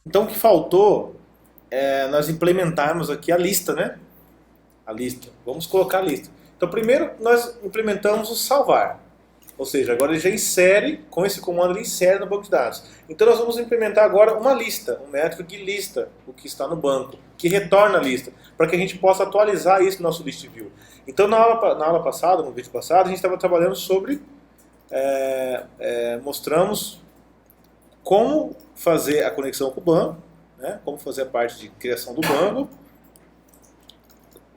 Então o que faltou é nós implementarmos aqui a lista, né? A lista. Vamos colocar a lista. Então primeiro nós implementamos o salvar. Ou seja, agora ele já insere, com esse comando ele insere no banco de dados. Então nós vamos implementar agora uma lista, um método que lista o que está no banco, que retorna a lista, para que a gente possa atualizar isso no nosso list view. Então na aula passada, no vídeo passado, a gente estava trabalhando sobre, mostramos como fazer a conexão com o banco, né? Como fazer a parte de criação do banco,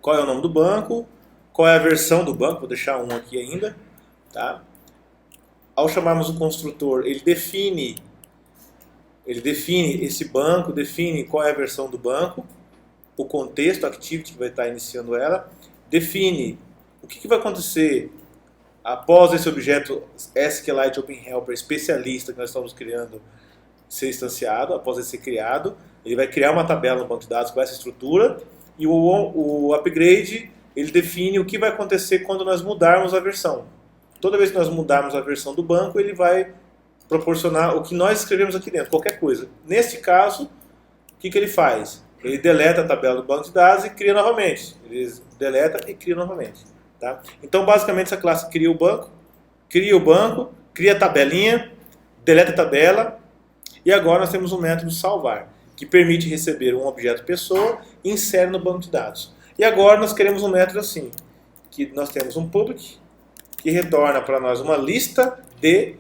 qual é o nome do banco, qual é a versão do banco, vou deixar um aqui ainda, tá? Ao chamarmos o construtor, ele define esse banco, define qual é a versão do banco, o contexto, a activity que vai estar iniciando ela, define o que vai acontecer após esse objeto SQLite Open Helper especialista que nós estamos criando ser instanciado, após ele ser criado, ele vai criar uma tabela no banco de dados com essa estrutura, e o upgrade, ele define o que vai acontecer quando nós mudarmos a versão. Toda vez que nós mudarmos a versão do banco, ele vai proporcionar o que nós escrevemos aqui dentro, qualquer coisa. Neste caso, o que ele faz? Ele deleta a tabela do banco de dados e cria novamente. Ele deleta e cria novamente. Tá? Então, basicamente, essa classe cria o banco, cria a tabelinha, deleta a tabela, e agora nós temos um método salvar, que permite receber um objeto pessoa e insere no banco de dados. E agora nós queremos um método assim, que nós temos um public, que retorna para nós uma lista de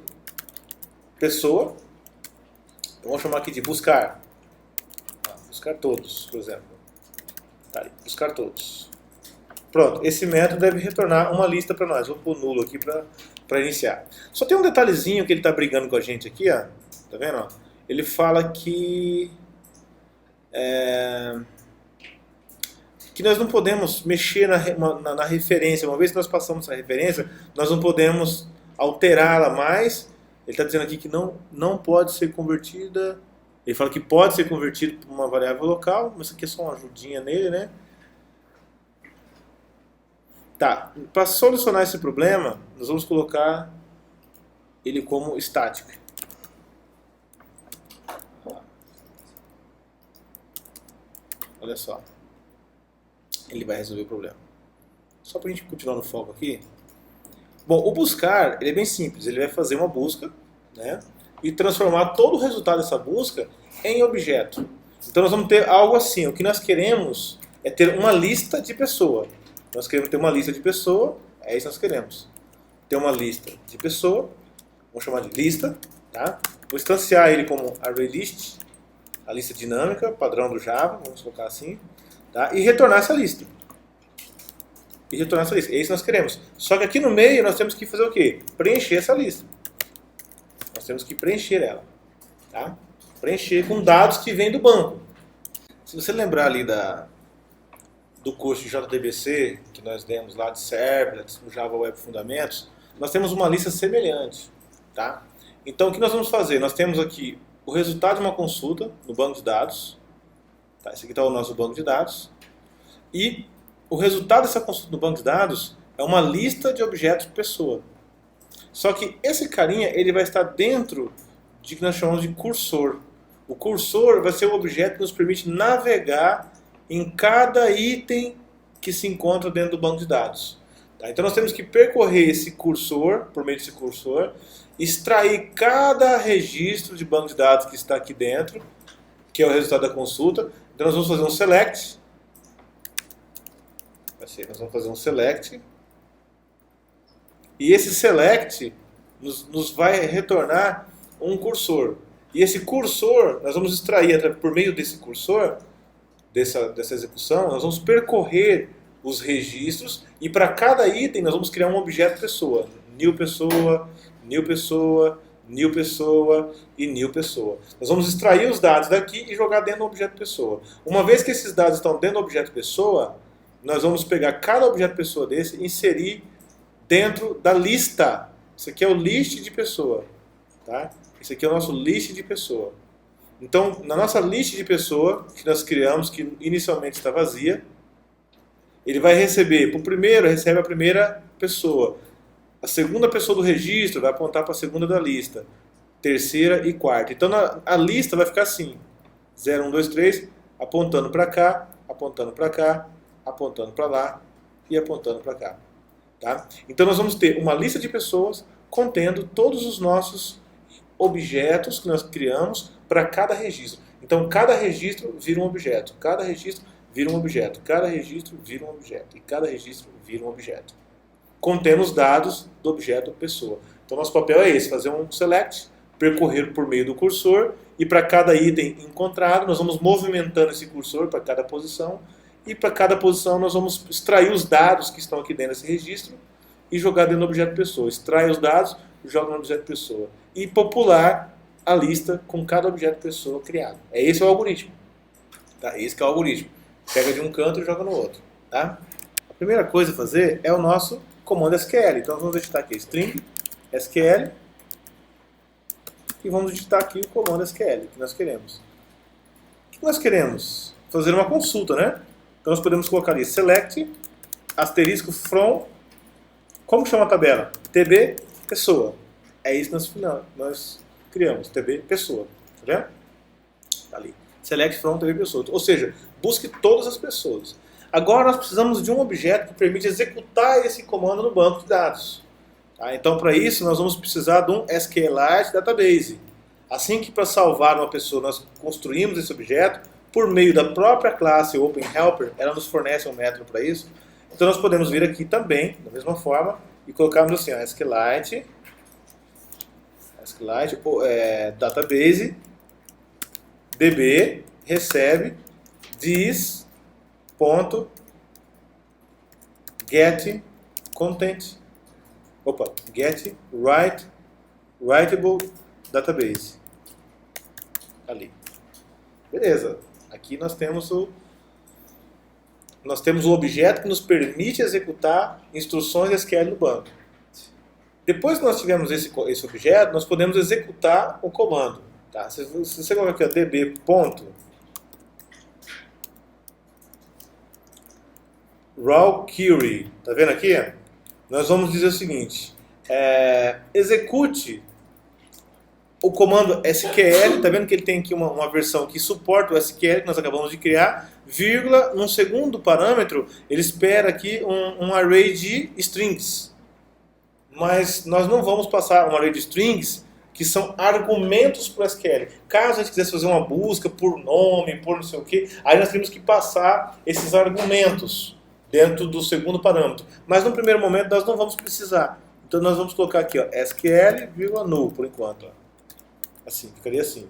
pessoa. Então, vamos chamar aqui de buscar. Buscar todos, por exemplo. Tá aí, buscar todos. Pronto, esse método deve retornar uma lista para nós. Vou pôr nulo aqui para iniciar. Só tem um detalhezinho que ele está brigando com a gente aqui, ó. Tá vendo? Ele fala que nós não podemos mexer na referência. Uma vez que nós passamos essa referência, nós não podemos alterá-la mais. Ele está dizendo aqui que não pode ser convertida. Ele fala que pode ser convertido para uma variável local, mas isso aqui é só uma ajudinha nele, né? Tá, para solucionar esse problema, nós vamos colocar ele como estático. Olha só. Ele vai resolver o problema. Só para a gente continuar no foco aqui. Bom, o buscar, ele é bem simples. Ele vai fazer uma busca, né, e transformar todo o resultado dessa busca em objeto. Então nós vamos ter algo assim. O que nós queremos é ter uma lista de pessoa. Nós queremos ter uma lista de pessoa, é isso que nós queremos. Ter uma lista de pessoa, vamos chamar de lista, tá? Vou instanciar ele como ArrayList, a lista dinâmica, padrão do Java, vamos colocar assim. Tá? E retornar essa lista. É isso que nós queremos. Só que aqui no meio nós temos que fazer o quê? Preencher essa lista. Nós temos que preencher ela. Tá? Preencher com dados que vêm do banco. Se você lembrar ali do curso de JDBC, que nós demos lá de Servlets, no Java Web Fundamentos, nós temos uma lista semelhante. Tá? Então o que nós vamos fazer? Nós temos aqui o resultado de uma consulta no banco de dados. Tá, esse aqui está o nosso banco de dados. E o resultado dessa consulta do banco de dados é uma lista de objetos pessoa. Só que esse carinha ele vai estar dentro de que nós chamamos de cursor. O cursor vai ser o objeto que nos permite navegar em cada item que se encontra dentro do banco de dados. Tá? Então nós temos que percorrer esse cursor, por meio desse cursor, extrair cada registro de banco de dados que está aqui dentro, que é o resultado da consulta. Então nós vamos fazer um select. Nós vamos fazer um select. E esse select nos vai retornar um cursor. E esse cursor, nós vamos extrair, por meio desse cursor, dessa execução, nós vamos percorrer os registros e para cada item nós vamos criar um objeto pessoa. New pessoa, new pessoa, new pessoa e new pessoa. Nós vamos extrair os dados daqui e jogar dentro do objeto pessoa. Uma vez que esses dados estão dentro do objeto pessoa, nós vamos pegar cada objeto pessoa desse e inserir dentro da lista. Isso aqui é o list de pessoa. Tá? Esse aqui é o nosso list de pessoa. Então, na nossa list de pessoa, que nós criamos, que inicialmente está vazia, ele vai receber, por primeiro, recebe a primeira pessoa. A segunda pessoa do registro vai apontar para a segunda da lista. Terceira e quarta. Então, a lista vai ficar assim. 0, 1, 2, 3, apontando para cá, apontando para cá, apontando para lá e apontando para cá. Tá? Então nós vamos ter uma lista de pessoas contendo todos os nossos objetos que nós criamos para cada registro. Então cada registro vira um objeto, cada registro vira um objeto, cada registro vira um objeto e cada registro vira um objeto. Contendo os dados do objeto pessoa. Então nosso papel é esse, fazer um select, percorrer por meio do cursor e para cada item encontrado nós vamos movimentando esse cursor para cada posição e para cada posição nós vamos extrair os dados que estão aqui dentro desse registro e jogar dentro do objeto pessoa. Extrai os dados, joga no objeto pessoa e popular a lista com cada objeto pessoa criado. Esse é o algoritmo. Tá? Esse que é o algoritmo. Pega de um canto e joga no outro. Tá? A primeira coisa a fazer é o nosso comando SQL. Então nós vamos digitar aqui string SQL e vamos digitar aqui o comando SQL que nós queremos. O que nós queremos? Fazer uma consulta, né? Então nós podemos colocar ali select asterisco from, como chama a tabela? TB pessoa. É isso que nós criamos, TB pessoa. Tá vendo? Tá ali. Select from TB pessoa. Ou seja, busque todas as pessoas. Agora nós precisamos de um objeto que permite executar esse comando no banco de dados. Tá? Então para isso nós vamos precisar de um SQLite Database. Assim que para salvar uma pessoa nós construímos esse objeto, por meio da própria classe OpenHelper, ela nos fornece um método para isso. Então nós podemos vir aqui também, da mesma forma, e colocarmos assim, SQLite Database DB recebe this ponto get content get writable database ali. Beleza. Aqui nós temos o objeto que nos permite executar instruções SQL no banco. Depois que nós tivermos esse objeto, nós podemos executar o comando. Tá? Se você colocar aqui db ponto raw query, tá vendo aqui? Nós vamos dizer o seguinte, execute o comando SQL, tá vendo que ele tem aqui uma versão que suporta o SQL que nós acabamos de criar, vírgula, num segundo parâmetro, ele espera aqui um array de strings. Mas nós não vamos passar um array de strings que são argumentos para o SQL. Caso a gente quisesse fazer uma busca por nome, por não sei o que, aí nós temos que passar esses argumentos dentro do segundo parâmetro. Mas no primeiro momento nós não vamos precisar. Então nós vamos colocar aqui, ó, SQL, null, por enquanto. Ó. Assim, ficaria assim.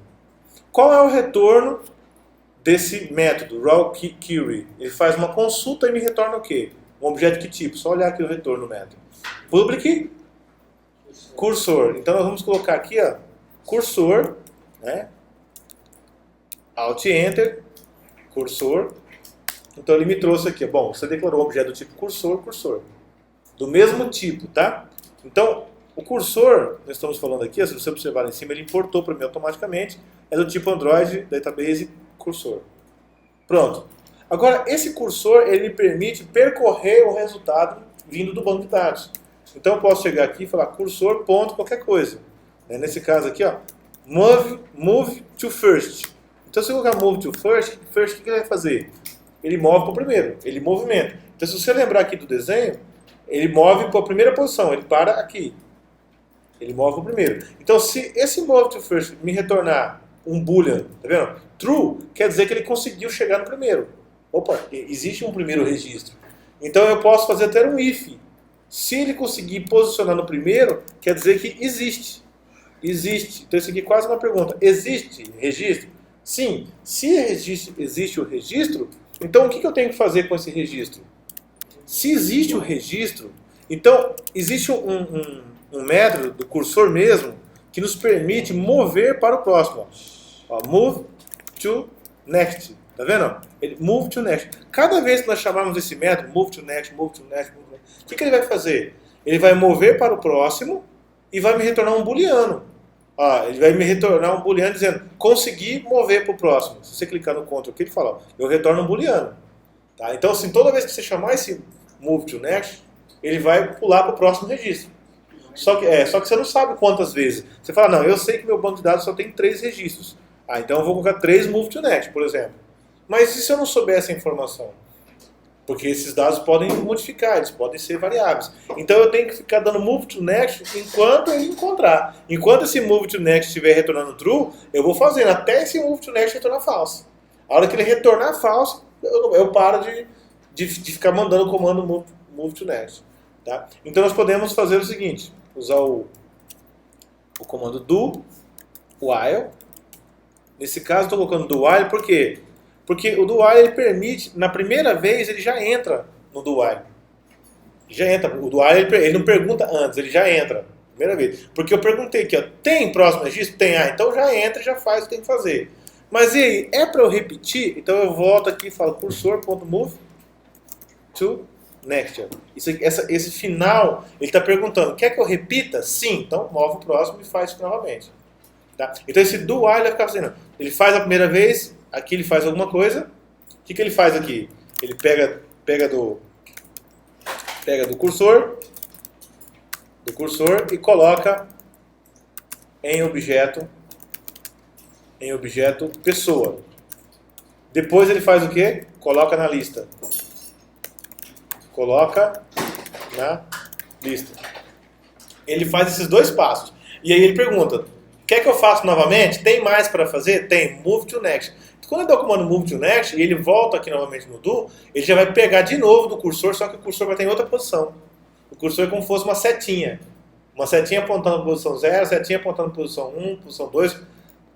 Qual é o retorno desse método, raw query? Ele faz uma consulta e me retorna o quê? Um objeto que tipo? Só olhar aqui o retorno do método. Public cursor. Então nós vamos colocar aqui, ó, cursor, né? Alt Enter, cursor. Então ele me trouxe aqui, bom, você declarou um objeto do tipo cursor. Do mesmo tipo, tá? Então, o cursor, nós estamos falando aqui, se você observar lá em cima, ele importou para mim automaticamente, é do tipo Android Database cursor. Pronto. Agora, esse cursor, ele me permite percorrer o resultado vindo do banco de dados. Então, eu posso chegar aqui e falar cursor, ponto, qualquer coisa. Nesse caso aqui, ó, move to first. Então, se eu colocar move to first, o que ele vai fazer? Ele move para o primeiro, ele movimenta. Então, se você lembrar aqui do desenho, ele move para a primeira posição, ele para aqui. Ele move para o primeiro. Então, se esse move to first me retornar um boolean, tá vendo? True, quer dizer que ele conseguiu chegar no primeiro. Opa, existe um primeiro registro. Então, eu posso fazer até um if. Se ele conseguir posicionar no primeiro, quer dizer que existe. Existe. Então, isso aqui é quase uma pergunta. Existe registro? Sim. Se existe o registro, então o que eu tenho que fazer com esse registro? Se existe o registro, então existe um método do cursor mesmo que nos permite mover para o próximo. Ó, move to next. Tá vendo? Ele move to next. Cada vez que nós chamarmos esse método, move to next, move to next, move to next, o que ele vai fazer? Ele vai mover para o próximo e vai me retornar um booleano. Ó, ele vai me retornar um booleano dizendo, consegui mover para o próximo. Se você clicar no Ctrl, o que ele fala? Ó, eu retorno um booleano. Tá? Então, assim, toda vez que você chamar esse move to next, ele vai pular para o próximo registro. Só que você não sabe quantas vezes. Você fala, não, eu sei que meu banco de dados só tem 3 registros. Então eu vou colocar 3 move to next, por exemplo. Mas e se eu não souber essa informação? Porque esses dados podem modificar, eles podem ser variáveis. Então eu tenho que ficar dando move to next enquanto ele encontrar. Enquanto esse move to next estiver retornando true, eu vou fazendo até esse move to next retornar false. A hora que ele retornar false, eu paro de ficar mandando o comando move to next. Tá? Então nós podemos fazer o seguinte, usar o comando do while. Nesse caso estou colocando do while, por quê? Porque o do while ele permite, na primeira vez ele já entra no do while. Já entra. O do while ele não pergunta antes, ele já entra. Primeira vez. Porque eu perguntei aqui, ó, tem próximo disso? Tem. Então já entra e já faz o que tem que fazer. Mas e aí, é para eu repetir? Então eu volto aqui e falo cursor.move to next. Esse final, ele está perguntando, quer que eu repita? Sim. Então move o próximo e faz isso novamente. Tá? Então esse do while vai ficar fazendo. Ele faz a primeira vez, aqui ele faz alguma coisa. O que ele faz aqui? Ele pega do cursor e coloca em objeto pessoa. Depois ele faz o quê? Coloca na lista. Coloca na lista. Ele faz esses 2 passos. E aí ele pergunta, quer que eu faça novamente? Tem mais para fazer? Tem. Move to next. Quando eu dou o comando move to next e ele volta aqui novamente no do, ele já vai pegar de novo do cursor, só que o cursor vai estar em outra posição. O cursor é como se fosse uma setinha. Uma setinha apontando para a posição 0, setinha apontando para a posição 1, posição 2,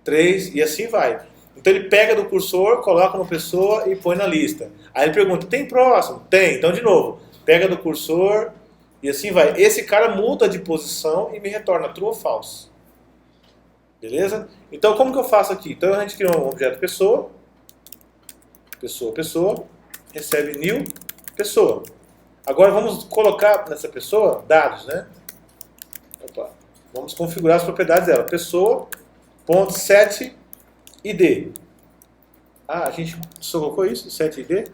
3 e assim vai. Então ele pega do cursor, coloca uma pessoa e põe na lista. Aí ele pergunta, tem próximo? Tem. Então de novo, pega do cursor e assim vai. Esse cara muda de posição e me retorna true ou false. Beleza? Então, como que eu faço aqui? Então, a gente cria um objeto pessoa, recebe new pessoa. Agora, vamos colocar nessa pessoa dados, né? Opa. Vamos configurar as propriedades dela. Pessoa.set id. A gente só colocou isso, set id.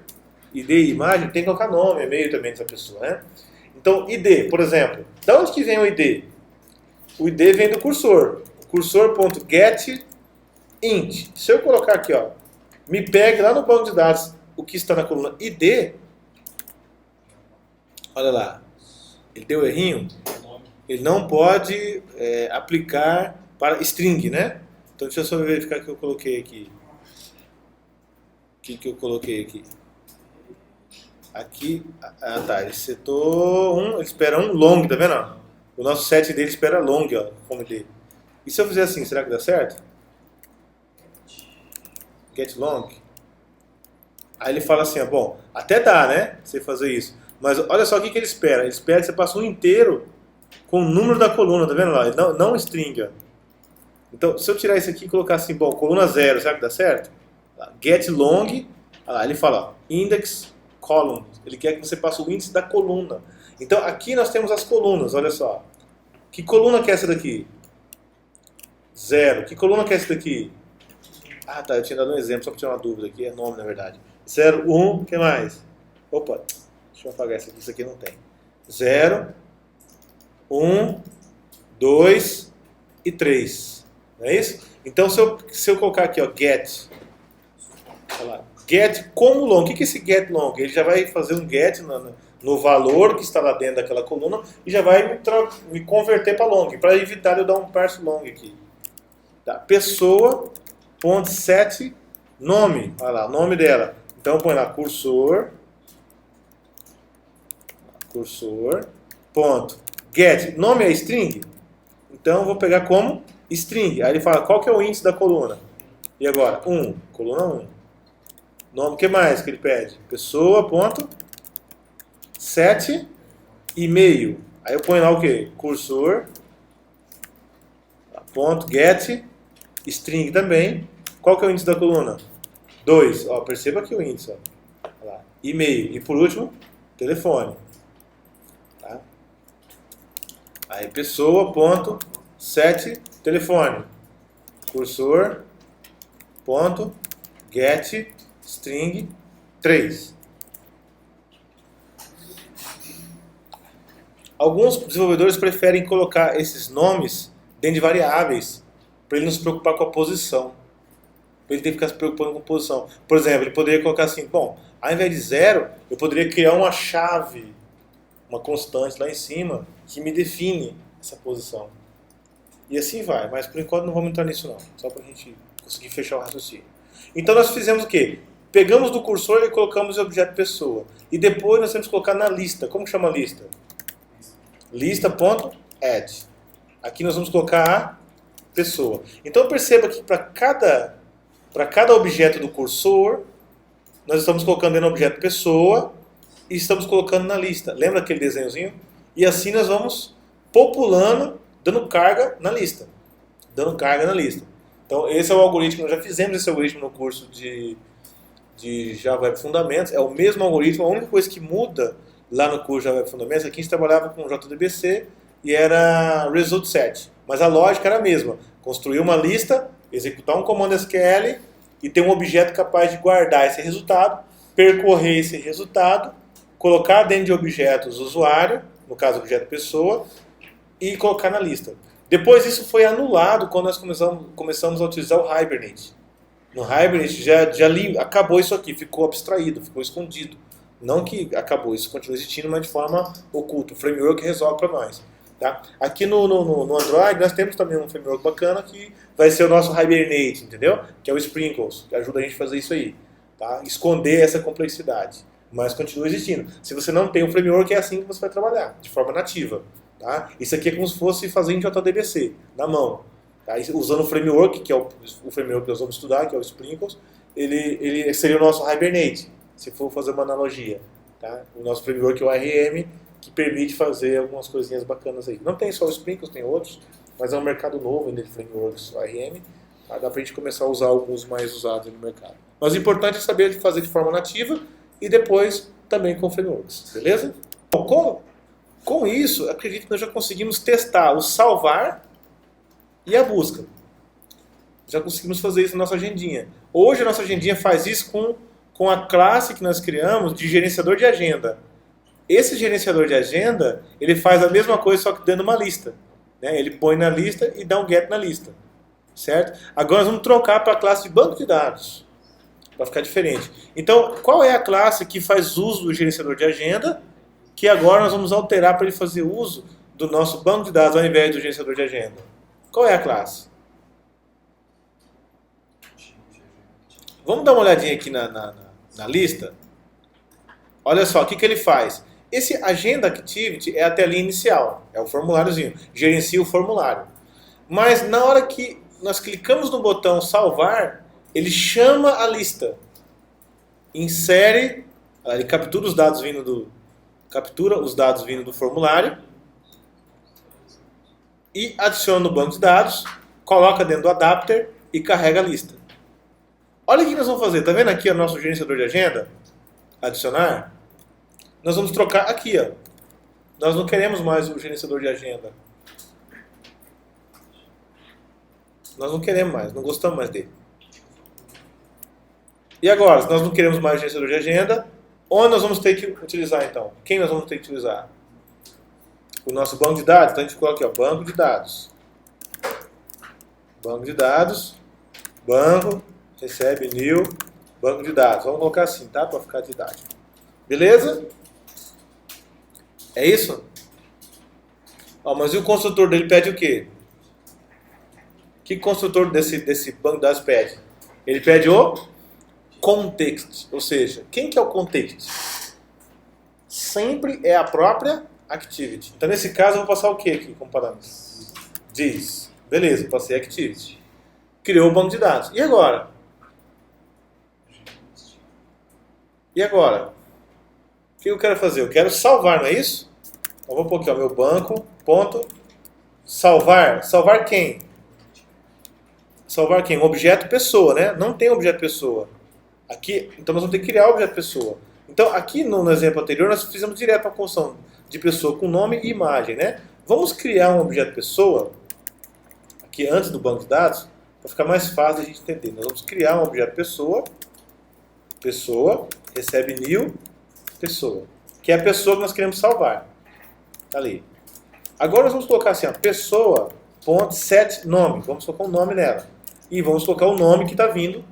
ID e imagem, tem que colocar nome, e-mail também dessa pessoa, né? Então, id, por exemplo. De onde que vem o id? O id vem do cursor. Cursor.getInt. Se eu colocar aqui, ó, me pegue lá no banco de dados o que está na coluna ID, olha lá, ele deu errinho, ele não pode aplicar para string, né? Então deixa eu só verificar o que eu coloquei aqui. O que eu coloquei aqui? Aqui, tá, ele setou ele espera um long, tá vendo? O nosso set dele espera long, ó, como dele. E se eu fizer assim, será que dá certo? Get long. Aí ele fala assim, ó, bom, até dá, né? Você fazer isso. Mas olha só o que ele espera. Ele espera que você passe um inteiro com o número da coluna, tá vendo lá? Não string, ó. Então, se eu tirar isso aqui e colocar assim, bom, coluna 0, será que dá certo? Get long, olha lá, ele fala, ó, index column. Ele quer que você passe o índice da coluna. Então, aqui nós temos as colunas, olha só. Que coluna que é essa daqui? 0. Que coluna que é essa daqui? Tá, eu tinha dado um exemplo, só para tirar uma dúvida aqui, é nome na verdade. 0, 1, o que mais? Opa, deixa eu apagar isso aqui não tem. 0, 1, 2 e 3. Não é isso? Então se eu colocar aqui, ó, get. Olha lá, get como long. O que é esse get long? Ele já vai fazer um get no valor que está lá dentro daquela coluna e já vai me converter para long, para evitar eu dar um parse long aqui. Tá. Pessoa.set nome. Olha lá, o nome dela. Então põe lá cursor. Ponto. Get. Nome é string? Então eu vou pegar como string. Aí ele fala qual que é o índice da coluna. E agora? 1. Coluna 1. Nome, o que mais que ele pede? Pessoa.set e-mail. Aí eu ponho lá o que? Cursor. Ponto get string também. Qual que é o índice da coluna? 2. Ó, perceba aqui o índice. Ó. Lá. E-mail. E por último, telefone. Tá? Aí pessoa.set telefone. Cursor. Ponto get string 3. Alguns desenvolvedores preferem colocar esses nomes dentro de variáveis para ele não se preocupar com a posição. Ele tem que ficar se preocupando com posição. Por exemplo, ele poderia colocar assim, bom, ao invés de 0, eu poderia criar uma chave, uma constante lá em cima, que me define essa posição. E assim vai, mas por enquanto não vamos entrar nisso não, só para a gente conseguir fechar o raciocínio. Então nós fizemos o quê? Pegamos do cursor e colocamos o objeto pessoa. E depois nós temos que colocar na lista. Como que chama a lista? Lista.add. Aqui nós vamos colocar a pessoa. Então perceba que para cada objeto do cursor, nós estamos colocando dentro do objeto pessoa e estamos colocando na lista. Lembra aquele desenhozinho? E assim nós vamos populando, dando carga na lista. Dando carga na lista. Então esse é o algoritmo, nós já fizemos esse algoritmo no curso de Java Web Fundamentos. É o mesmo algoritmo, a única coisa que muda lá no curso de Java Web Fundamentos é que a gente trabalhava com JDBC e era result set. Mas a lógica era a mesma. Construir uma lista, executar um comando SQL e ter um objeto capaz de guardar esse resultado, percorrer esse resultado, colocar dentro de objetos o usuário, no caso objeto pessoa, e colocar na lista. Depois isso foi anulado quando nós começamos a utilizar o Hibernate. No Hibernate já acabou isso aqui, ficou abstraído, ficou escondido. Não que acabou, isso continua existindo, mas de forma oculta. O framework resolve para nós. Tá? Aqui no Android nós temos também um framework bacana que vai ser o nosso Hibernate, entendeu? Que é o Sprinkles, que ajuda a gente a fazer isso aí. Tá? Esconder essa complexidade. Mas continua existindo. Se você não tem um framework, é assim que você vai trabalhar, de forma nativa. Tá? Isso aqui é como se fosse fazer em JDBC, na mão. Tá? Usando o framework, que é o framework que nós vamos estudar, que é o Sprinkles, ele seria o nosso Hibernate, se for fazer uma analogia. Tá? O nosso framework é o RM, que permite fazer algumas coisinhas bacanas aí. Não tem só o Sprinkles, tem outros, mas é um mercado novo ainda de frameworks RM. Tá? Dá pra gente começar a usar alguns mais usados no mercado. Mas o importante é saber fazer de forma nativa e depois também com frameworks, beleza? Bom, com isso, acredito que nós já conseguimos testar o salvar e a busca. Já conseguimos fazer isso na nossa agendinha. Hoje a nossa agendinha faz isso com a classe que nós criamos de gerenciador de agenda. Esse gerenciador de agenda, ele faz a mesma coisa, só que dando uma lista. Né? Ele põe na lista e dá um get na lista. Certo? Agora nós vamos trocar para a classe de banco de dados. Para ficar diferente. Então, qual é a classe que faz uso do gerenciador de agenda? Que agora nós vamos alterar para ele fazer uso do nosso banco de dados ao invés do gerenciador de agenda. Qual é a classe? Vamos dar uma olhadinha aqui na lista. Olha só, o que ele faz? Esse Agenda Activity é a telinha inicial, é o formuláriozinho, gerencia o formulário. Mas na hora que nós clicamos no botão salvar, ele chama a lista, insere, ele captura os dados vindo do formulário e adiciona no banco de dados, coloca dentro do adapter e carrega a lista. Olha o que nós vamos fazer, tá vendo aqui o nosso gerenciador de agenda? Adicionar. Nós vamos trocar aqui, ó. Nós não queremos mais o gerenciador de agenda. Nós não queremos mais, não gostamos mais dele. E agora, se nós não queremos mais o gerenciador de agenda, onde nós vamos ter que utilizar então? Quem nós vamos ter que utilizar? O nosso banco de dados. Então a gente coloca aqui, ó, banco de dados. Banco de dados. Banco, recebe new, banco de dados. Vamos colocar assim, tá? Para ficar didático. Beleza? É isso? Ó, mas e o construtor dele pede o quê? O que o construtor desse banco de dados pede? Ele pede o context. Ou seja, quem que é o context? Sempre é a própria activity. Então nesse caso eu vou passar o que aqui como parâmetro? This. Beleza, passei activity. Criou o banco de dados. E agora? E agora? O que eu quero fazer? Eu quero salvar, não é isso? Então vou pôr aqui, ó, meu banco, ponto, salvar. Salvar quem? Salvar quem? Um objeto pessoa, né? Não tem objeto pessoa. Aqui, então nós vamos ter que criar o objeto pessoa. Então aqui no exemplo anterior nós fizemos direto a função de pessoa com nome e imagem, né? Vamos criar um objeto pessoa, aqui antes do banco de dados, para ficar mais fácil a gente entender. Nós vamos criar um objeto pessoa, recebe new, pessoa, que é a pessoa que nós queremos salvar. Tá ali. Agora nós vamos colocar assim, ó, pessoa.set nome. Vamos colocar um nome nela. E vamos colocar o nome que está vindo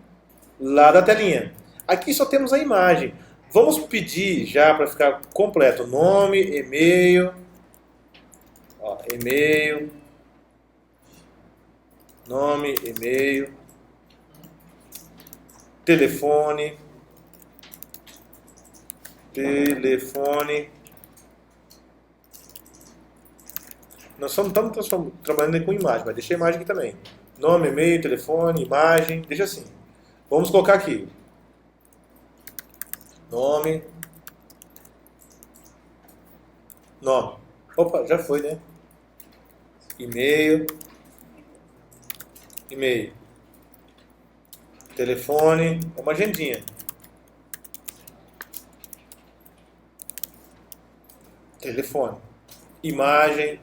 lá da telinha. Aqui só temos a imagem. Vamos pedir já para ficar completo. Nome, e-mail. Ó, e-mail. Nome, e-mail. Telefone. Telefone. Nós só não estamos trabalhando com imagem, mas deixa a imagem aqui também. Nome, e-mail, telefone, imagem. Deixa assim. Vamos colocar aqui. Nome. Nome. Opa, já foi, né? E-mail. E-mail. Telefone. É uma agendinha. Telefone. Imagem.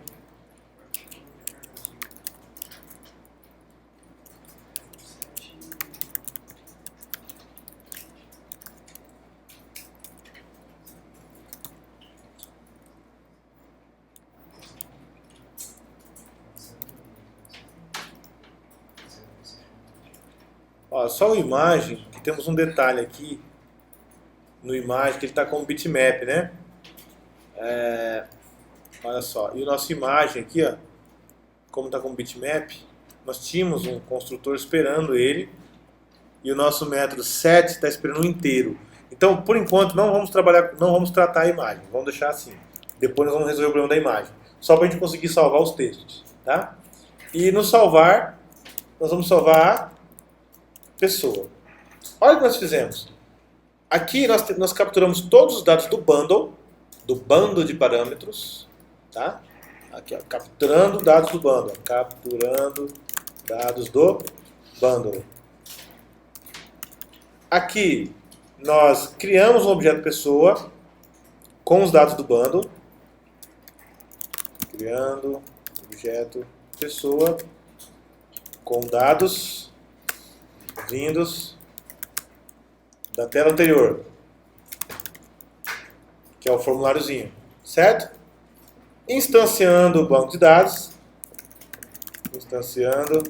Ó, só o imagem, que temos um detalhe aqui no imagem, que ele está com um bitmap, né? Olha só, e o nosso imagem aqui, ó, como está com bitmap, nós tínhamos um construtor esperando ele e o nosso método set está esperando um inteiro. Então, por enquanto, não vamos tratar a imagem, vamos deixar assim. Depois nós vamos resolver o problema da imagem, só para a gente conseguir salvar os textos, tá? E no salvar, nós vamos salvar a pessoa. Olha o que nós fizemos. Aqui nós capturamos todos os dados do bundle de parâmetros, tá? Aqui, ó, capturando dados do bundle, capturando dados do bundle. Aqui nós criamos um objeto pessoa com os dados do bundle, criando objeto pessoa com dados vindos da tela anterior, que é o formuláriozinho, certo? Instanciando o banco de dados, instanciando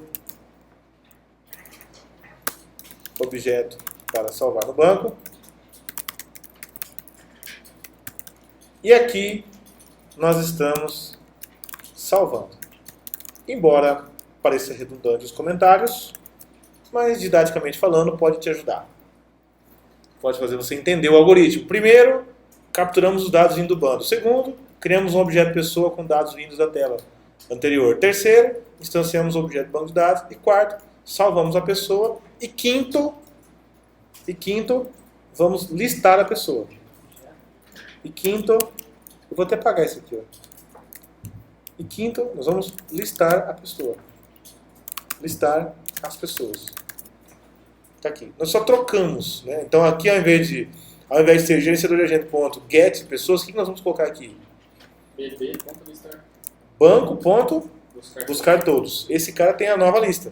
objeto para salvar no banco. E aqui nós estamos salvando. Embora pareça redundante os comentários, mas didaticamente falando pode te ajudar. Pode fazer você entender o algoritmo. Primeiro, capturamos os dados vindo do bundle. Segundo, criamos um objeto pessoa com dados vindos da tela anterior. Terceiro, instanciamos o objeto banco de dados. E quarto, salvamos a pessoa. E quinto, vamos listar a pessoa. E quinto, eu vou até apagar isso aqui, ó. E quinto, nós vamos listar a pessoa. Listar as pessoas. Tá aqui. Nós só trocamos, né? Então aqui ao invés de ser gerenciador de agente.get pessoas, o que nós vamos colocar aqui? bb.listar. Banco.buscar todos. Esse cara tem a nova lista.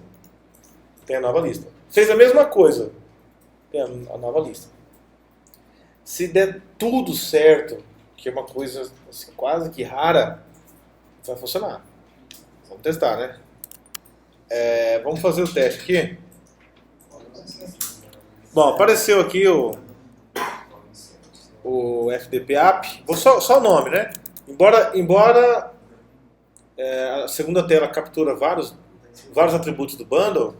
Fez a mesma coisa. Tem a nova lista. Se der tudo certo, que é uma coisa assim, quase que rara, vai funcionar. Vamos testar, né? Vamos fazer o teste aqui. Bom, apareceu aqui o FTP app. Só o nome, né? Embora a segunda tela captura vários atributos do bundle,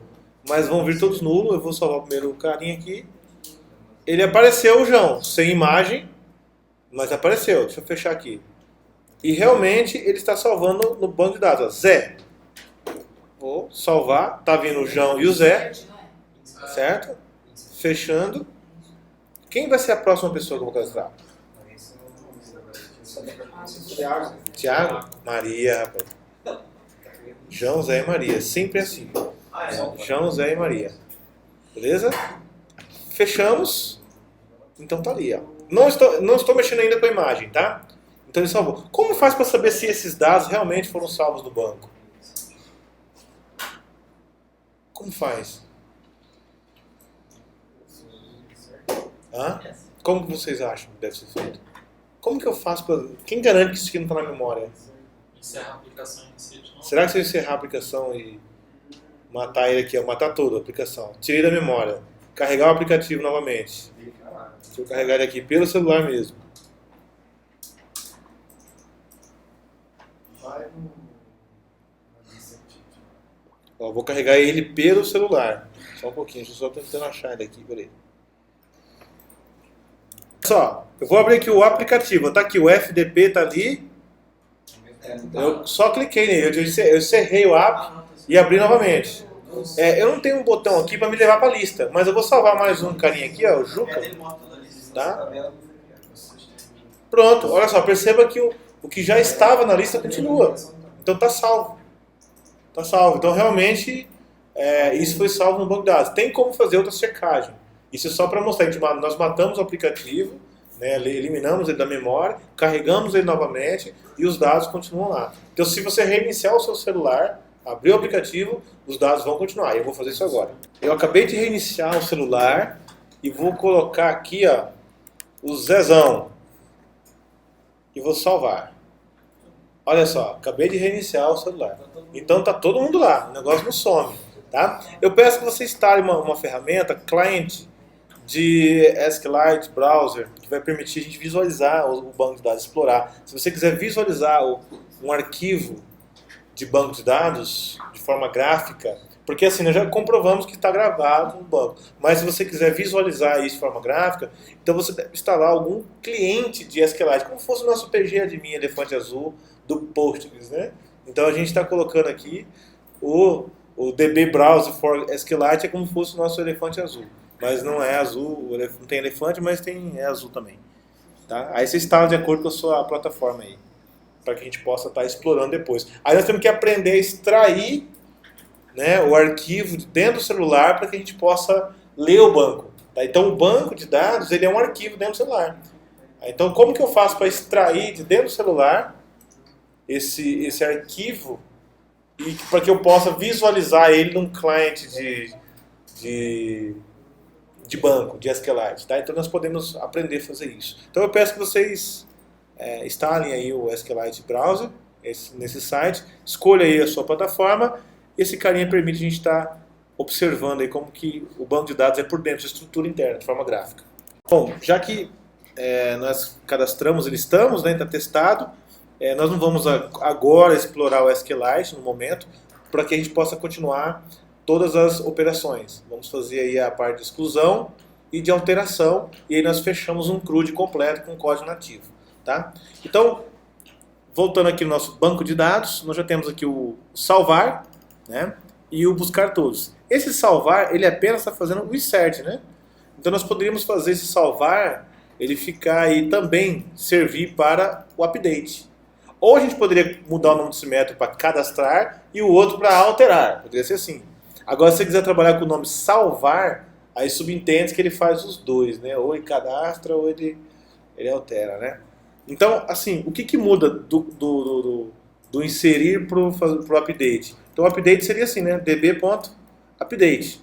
mas vão vir todos nulos. Eu vou salvar o primeiro carinha aqui. Ele apareceu, o João, sem imagem, mas apareceu. Deixa eu fechar aqui. E realmente ele está salvando no banco de dados. Ó, Zé. Vou salvar. Tá vindo o João e o Zé. Certo? Fechando. Quem vai ser a próxima pessoa que eu vou cadastrar? Tiago? Maria, rapaz. João, Zé e Maria. Sempre assim. João, Zé e Maria. Beleza? Fechamos. Então tá ali, ó. Não estou mexendo ainda com a imagem, tá? Então ele salvou. Como faz para saber se esses dados realmente foram salvos no banco? Como faz? Hã? Como que vocês acham que deve ser feito? Como que eu faço para... Quem garante que isso aqui não está na memória? Encerrar a aplicação em si de novo. Será que se eu encerrar a aplicação e matar ele aqui, ó, matar toda a aplicação, tirei da memória, carregar o aplicativo novamente. Deixa eu carregar ele aqui pelo celular mesmo. Ó, vou carregar ele pelo celular. Só um pouquinho, deixa eu só tentando achar ele aqui, peraí. Só, eu vou abrir aqui o aplicativo. Tá aqui, o FDP tá ali. Eu só cliquei nele, eu encerrei o app e abri novamente. Eu não tenho um botão aqui para me levar para a lista, mas eu vou salvar mais um carinha aqui, ó, o Juca. Tá? Pronto, olha só, perceba que o que já estava na lista continua. Então tá salvo. Tá salvo. Então realmente isso foi salvo no banco de dados. Tem como fazer outra checagem. Isso é só para mostrar que nós matamos o aplicativo, né, eliminamos ele da memória, carregamos ele novamente e os dados continuam lá. Então se você reiniciar o seu celular, abrir o aplicativo, os dados vão continuar. Eu vou fazer isso agora. Eu acabei de reiniciar o celular e vou colocar aqui, ó, o Zezão. E vou salvar. Olha só, acabei de reiniciar o celular. Então tá todo mundo lá, o negócio não some. Tá? Eu peço que você instale uma ferramenta, cliente, de SQLite Browser, que vai permitir a gente visualizar o banco de dados, explorar. Se você quiser visualizar um arquivo de banco de dados de forma gráfica, porque assim, nós já comprovamos que está gravado no banco, mas se você quiser visualizar isso de forma gráfica, então você deve instalar algum cliente de SQLite, como fosse o nosso PG Admin Elefante Azul do Postgres, né? Então a gente está colocando aqui o DB Browser for SQLite é como se fosse o nosso elefante azul, mas não é azul, não tem elefante, mas é azul também. Tá? Aí você instala de acordo com a sua plataforma aí, para que a gente possa estar explorando depois. Aí nós temos que aprender a extrair, né, o arquivo de dentro do celular para que a gente possa ler o banco. Tá? Então o banco de dados ele é um arquivo dentro do celular. Então como que eu faço para extrair de dentro do celular esse arquivo e para que eu possa visualizar ele num cliente de banco, de SQLite. Tá? Então nós podemos aprender a fazer isso. Então eu peço que vocês instalem aí o SQLite Browser nesse site, escolha aí a sua plataforma. Esse carinha permite a gente estar observando aí como que o banco de dados é por dentro, a estrutura interna, de forma gráfica. Bom, já que nós cadastramos e listamos, né, está testado, nós não vamos agora explorar o SQLite no momento, para que a gente possa continuar todas as operações. Vamos fazer aí a parte de exclusão e de alteração, e aí nós fechamos um CRUD completo com código nativo. Tá? Então, voltando aqui no nosso banco de dados, nós já temos aqui o salvar, né, e o buscar todos. Esse salvar, ele apenas está fazendo o insert, né? Então nós poderíamos fazer esse salvar, ele ficar aí também servir para o update. Ou a gente poderia mudar o nome desse método para cadastrar e o outro para alterar. Poderia ser assim. Agora, se você quiser trabalhar com o nome salvar, aí subentende que ele faz os dois, né? Ou ele cadastra ou ele altera, né? Então, assim, o que muda do inserir para o update? Então, o update seria assim, né? db.update,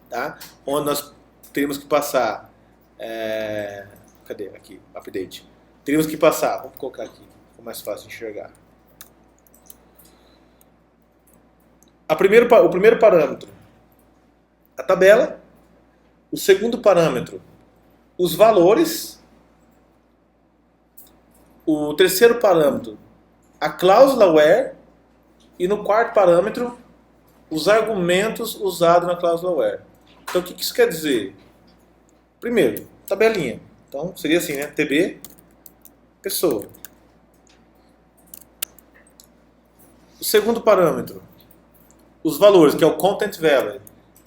tá? Onde nós teríamos que passar... cadê? Aqui, update. Teríamos que passar, vamos colocar aqui, ficou mais fácil de enxergar. O primeiro parâmetro, a tabela. O segundo parâmetro, os valores. O terceiro parâmetro, a cláusula where. E no quarto parâmetro, os argumentos usados na cláusula where. Então o que isso quer dizer? Primeiro, tabelinha. Então seria assim, né? TB, pessoa. O segundo parâmetro, os valores, que é o content value.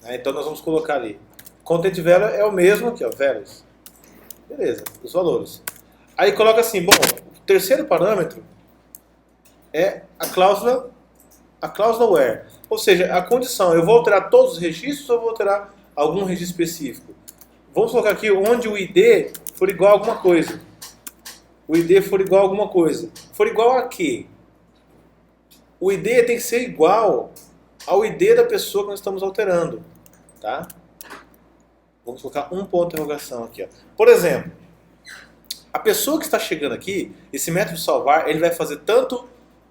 Então nós vamos colocar ali. Content value é o mesmo aqui, ó, values. Beleza, os valores. Aí coloca assim, bom, o terceiro parâmetro é a cláusula where. Ou seja, a condição, eu vou alterar todos os registros ou vou alterar algum registro específico? Vamos colocar aqui onde o ID for igual a alguma coisa. O ID for igual a alguma coisa. For igual a quê? O ID tem que ser igual ao ID da pessoa que nós estamos alterando. Tá? Vamos colocar um ponto de interrogação aqui. Ó. Por exemplo, a pessoa que está chegando aqui, esse método salvar, ele vai fazer tanto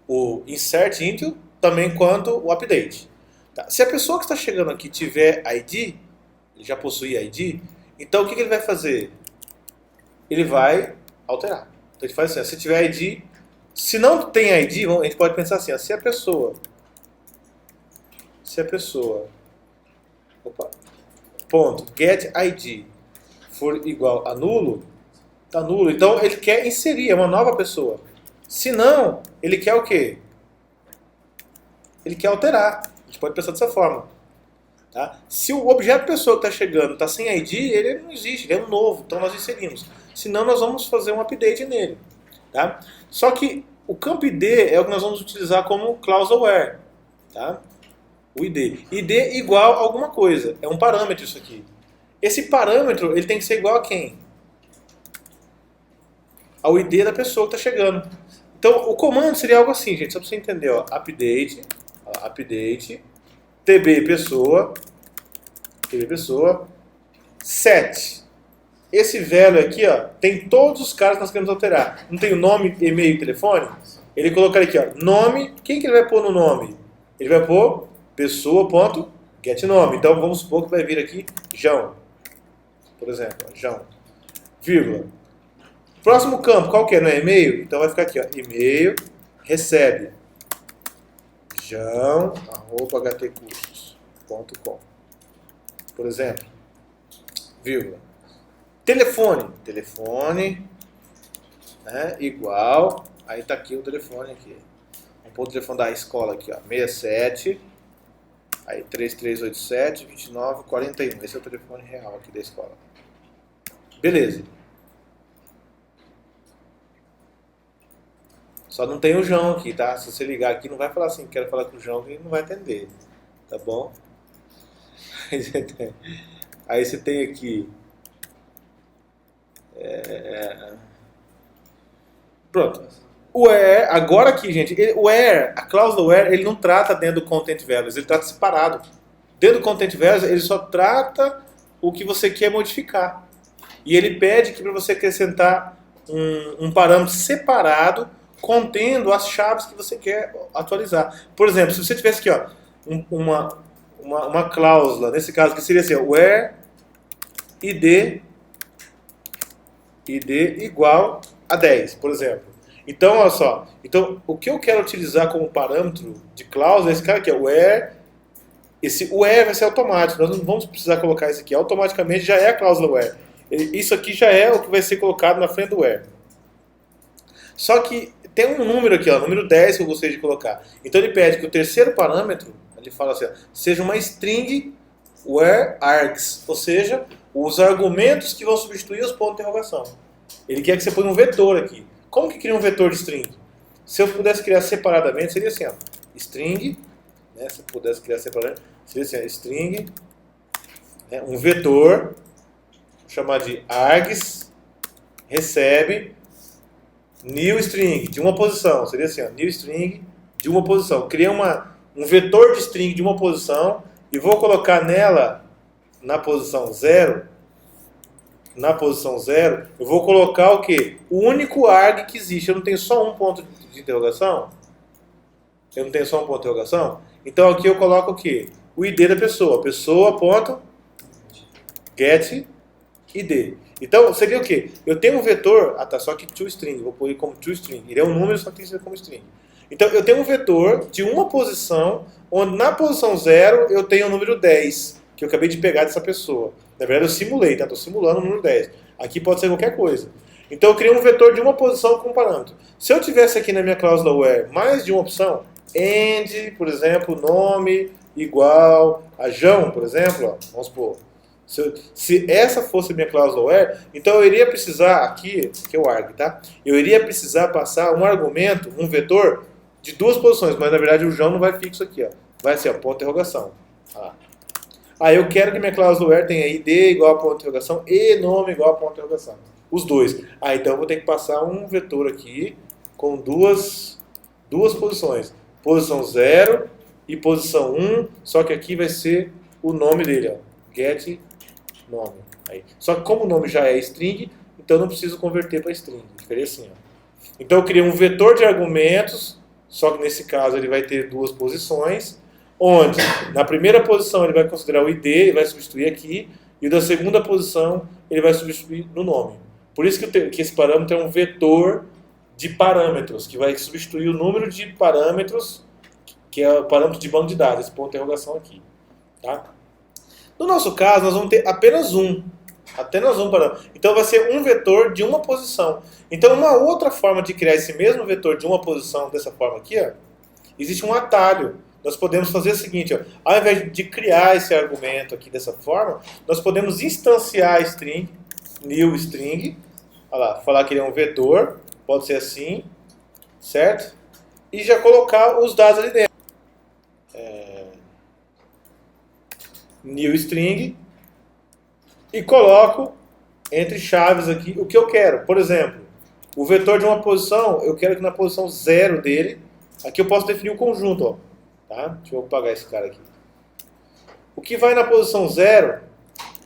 o insert into também quanto o update. Tá? Se a pessoa que está chegando aqui tiver ID, Ele já possui ID. Então o que ele vai fazer? Ele vai alterar. Então a gente faz assim, ó, se tiver ID, se não tem ID, a gente pode pensar assim, ó, se a pessoa, ponto, get ID for igual a nulo, tá nulo, então ele quer inserir, é uma nova pessoa. Se não, ele quer o quê? Ele quer alterar. A gente pode pensar dessa forma. Tá? Se o objeto pessoa que está chegando está sem ID, ele não existe, ele é um novo, então nós inserimos. Senão nós vamos fazer um update nele. Tá? Só que o campo ID é o que nós vamos utilizar como clause where. Tá? O ID. ID igual a alguma coisa. É um parâmetro isso aqui. Esse parâmetro ele tem que ser igual a quem? Ao ID da pessoa que está chegando. Então o comando seria algo assim, gente, só para você entender. Ó, update, tb pessoa, set. Esse velho aqui, ó, tem todos os caras que nós queremos alterar. Não tem o nome, e-mail e telefone? Ele colocaria aqui, ó, nome. Quem que ele vai pôr no nome? Ele vai pôr pessoa.getNome. Então vamos supor que vai vir aqui João. Por exemplo, ó, João. Vírgula. Próximo campo, qual que é? Não é e-mail? Então vai ficar aqui, ó, e-mail, recebe. joão@htcursos.com. Por exemplo, vírgula. Telefone, né, igual, aí tá aqui o telefone aqui. Vamos pôr o telefone da escola aqui, ó, 67, aí 3387 2941. Esse é o telefone real aqui da escola. Beleza. Só não tem o João aqui, tá? Se você ligar aqui, não vai falar assim, quero falar com o João, que ele não vai atender. Tá bom? Aí você tem aqui... Pronto. O where, agora aqui, gente, o where, a cláusula where, ele não trata dentro do content values, ele trata separado. Dentro do content values, ele só trata o que você quer modificar. E ele pede que para você acrescentar um parâmetro separado contendo as chaves que você quer atualizar. Por exemplo, se você tivesse aqui, ó, uma cláusula, nesse caso que seria assim, ó, where id igual a 10, por exemplo. Então, olha só, então, o que eu quero utilizar como parâmetro de cláusula é esse cara aqui, ó, where. Esse where vai ser automático, nós não vamos precisar colocar isso aqui, automaticamente já é a cláusula where. Isso aqui já é o que vai ser colocado na frente do where. Só que tem um número aqui, ó, número 10 que eu gostaria de colocar. Então ele pede que o terceiro parâmetro, ele fala assim, ó, seja uma string where args, ou seja, os argumentos que vão substituir os pontos de interrogação. Ele quer que você ponha um vetor aqui. Como que cria um vetor de string? Se eu pudesse criar separadamente, seria assim, ó, string, né, se eu pudesse criar separadamente, seria assim, ó, string, né, um vetor, vou chamar de args, recebe, new string, de uma posição, seria assim, ó, new string, de uma posição. Criei um vetor de string de uma posição e vou colocar nela, na posição 0, eu vou colocar o quê? O único arg que existe. Eu não tenho só um ponto de interrogação? Então aqui eu coloco o quê? O id da pessoa. Pessoa.getID. Então seria o quê? Eu tenho um vetor, só que toString, vou pôr ele como toString. Ele é um número, só que tem que ser como string. Então eu tenho um vetor de uma posição, onde na posição 0 eu tenho o número 10, que eu acabei de pegar dessa pessoa. Na verdade eu simulei, tá? Estou simulando o número 10. Aqui pode ser qualquer coisa. Então eu criei um vetor de uma posição com um parâmetro. Se eu tivesse aqui na minha cláusula where mais de uma opção, end, por exemplo, nome igual a João, por exemplo, ó, vamos supor. Se essa fosse a minha cláusula where, então eu iria precisar, aqui é o arg, tá? Eu iria precisar passar um argumento, um vetor, de duas posições, mas na verdade o João não vai fixo aqui, ó. Vai ser, ó, ponto de interrogação. Aí eu quero que minha cláusula where tenha id igual a ponto de interrogação e nome igual a ponto de interrogação. Os dois. Então eu vou ter que passar um vetor aqui com duas posições. Posição 0 e posição 1, só que aqui vai ser o nome dele, ó. Get nome. Aí. Só que como o nome já é string, então eu não preciso converter para string. Ficaria assim, ó. Então eu criei um vetor de argumentos, só que nesse caso ele vai ter duas posições, onde na primeira posição ele vai considerar o id, ele vai substituir aqui, e o da segunda posição ele vai substituir no nome. Por isso que esse parâmetro é um vetor de parâmetros, que vai substituir o número de parâmetros, que é o parâmetro de banco de dados, esse ponto de interrogação aqui. Tá? No nosso caso, nós vamos ter apenas um parâmetro. Então vai ser um vetor de uma posição. Então uma outra forma de criar esse mesmo vetor de uma posição dessa forma aqui, ó, existe um atalho. Nós podemos fazer o seguinte, ó, ao invés de criar esse argumento aqui dessa forma, nós podemos instanciar a string, new string, olha lá, falar que ele é um vetor, pode ser assim, certo? E já colocar os dados ali dentro. New string, e coloco entre chaves aqui o que eu quero. Por exemplo, o vetor de uma posição, eu quero que na posição 0 dele, aqui eu posso definir o conjunto, ó, tá? Deixa eu apagar esse cara aqui. O que vai na posição 0,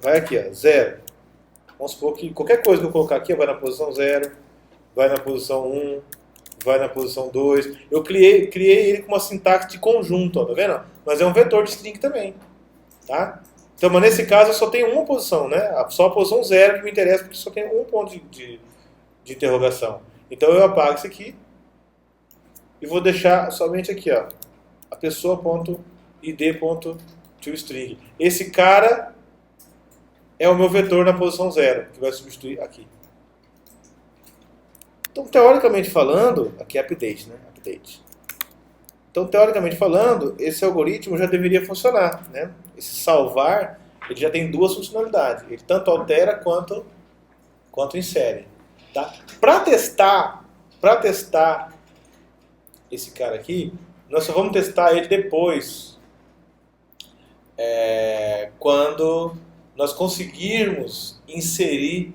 vai aqui, ó, 0. Vamos supor que qualquer coisa que eu colocar aqui vai na posição 0, vai na posição 1, vai na posição 2. Eu criei ele com uma sintaxe de conjunto, ó, tá vendo? Mas é um vetor de string também, tá? Então, mas nesse caso eu só tenho uma posição, né? Só a posição 0 que me interessa, porque só tem um ponto de interrogação. Então eu apago isso aqui e vou deixar somente aqui, ó, a pessoa.id.toString. Esse cara é o meu vetor na posição 0, que vai substituir aqui. Então, teoricamente falando, aqui é update, né? Update. Então, teoricamente falando, esse algoritmo já deveria funcionar, né? Esse salvar, ele já tem duas funcionalidades. Ele tanto altera quanto insere. Tá? Para testar esse cara aqui, nós só vamos testar ele depois, quando nós conseguirmos inserir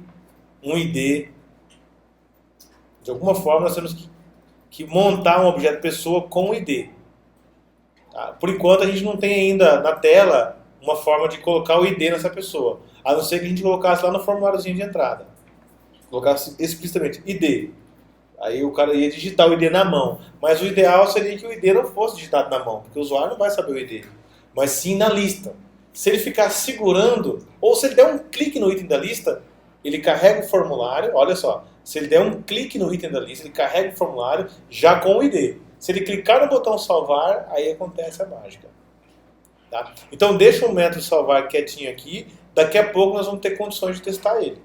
um ID. De alguma forma, nós temos que montar um objeto pessoa com o ID. Tá? Por enquanto, a gente não tem ainda na tela uma forma de colocar o ID nessa pessoa. A não ser que a gente colocasse lá no formuláriozinho de entrada. Colocasse explicitamente ID. Aí o cara ia digitar o ID na mão. Mas o ideal seria que o ID não fosse digitado na mão, porque o usuário não vai saber o ID. Mas sim na lista. Se ele ficar segurando, ou se ele der um clique no item da lista, ele carrega o formulário, olha só. Se ele der um clique no item da lista, ele carrega o formulário já com o ID. Se ele clicar no botão salvar, aí acontece a mágica. Tá? Então deixa o método salvar quietinho aqui. Daqui a pouco nós vamos ter condições de testar ele.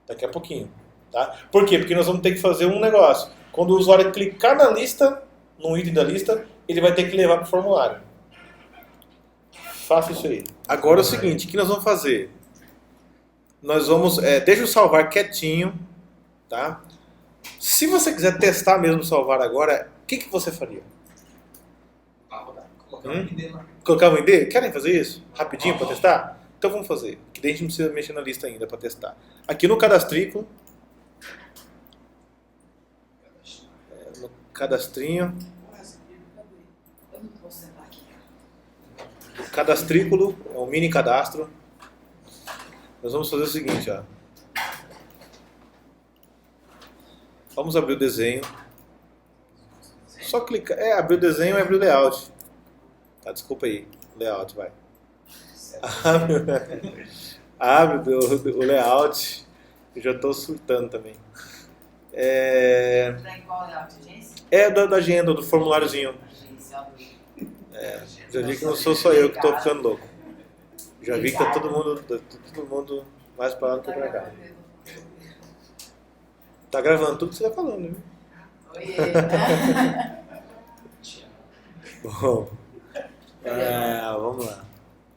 Daqui a pouquinho. Tá? Por quê? Porque nós vamos ter que fazer um negócio. Quando o usuário clicar na lista, no item da lista, ele vai ter que levar para o formulário. Faça isso aí. Agora é o seguinte, o que nós vamos fazer? Nós vamos... deixa o salvar quietinho. Tá? Se você quiser testar mesmo salvar agora, o que você faria? Colocar um ID lá. Colocar um ID? Querem fazer isso? Rapidinho para testar? Então vamos fazer. Que daí a gente não precisa mexer na lista ainda para testar. Aqui no cadastrículo. No cadastrinho. O cadastrículo é um mini cadastro. Nós vamos fazer o seguinte, ó. Vamos abrir o desenho. Só clicar. Abrir o desenho e abrir o layout. Tá, desculpa aí. Layout, vai. Abre o layout. Eu já estou surtando também. Tá em qual layout, agência? Da agenda, do formuláriozinho. Já vi que não sou só eu que estou ficando louco. Já vi que tá todo mundo mais para lá do que para cá. Tá gravando tudo que você tá falando, né? Oi. Bom, vamos lá.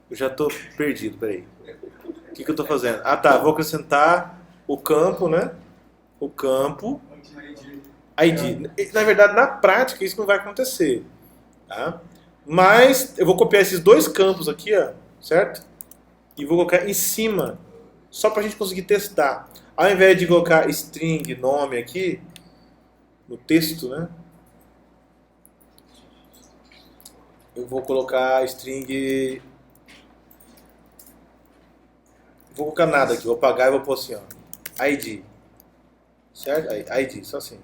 Eu já tô perdido, peraí. O que eu tô fazendo? Ah, tá. Vou acrescentar o campo, né? O campo ID. Na verdade, na prática, isso não vai acontecer. Tá? Mas eu vou copiar esses dois campos aqui, ó, certo? E vou colocar em cima, só pra gente conseguir testar. Ao invés de colocar string, nome aqui, no texto, né? Eu vou colocar string... Vou colocar nada aqui, vou apagar e vou pôr assim, ó. ID. Certo? ID, só assim.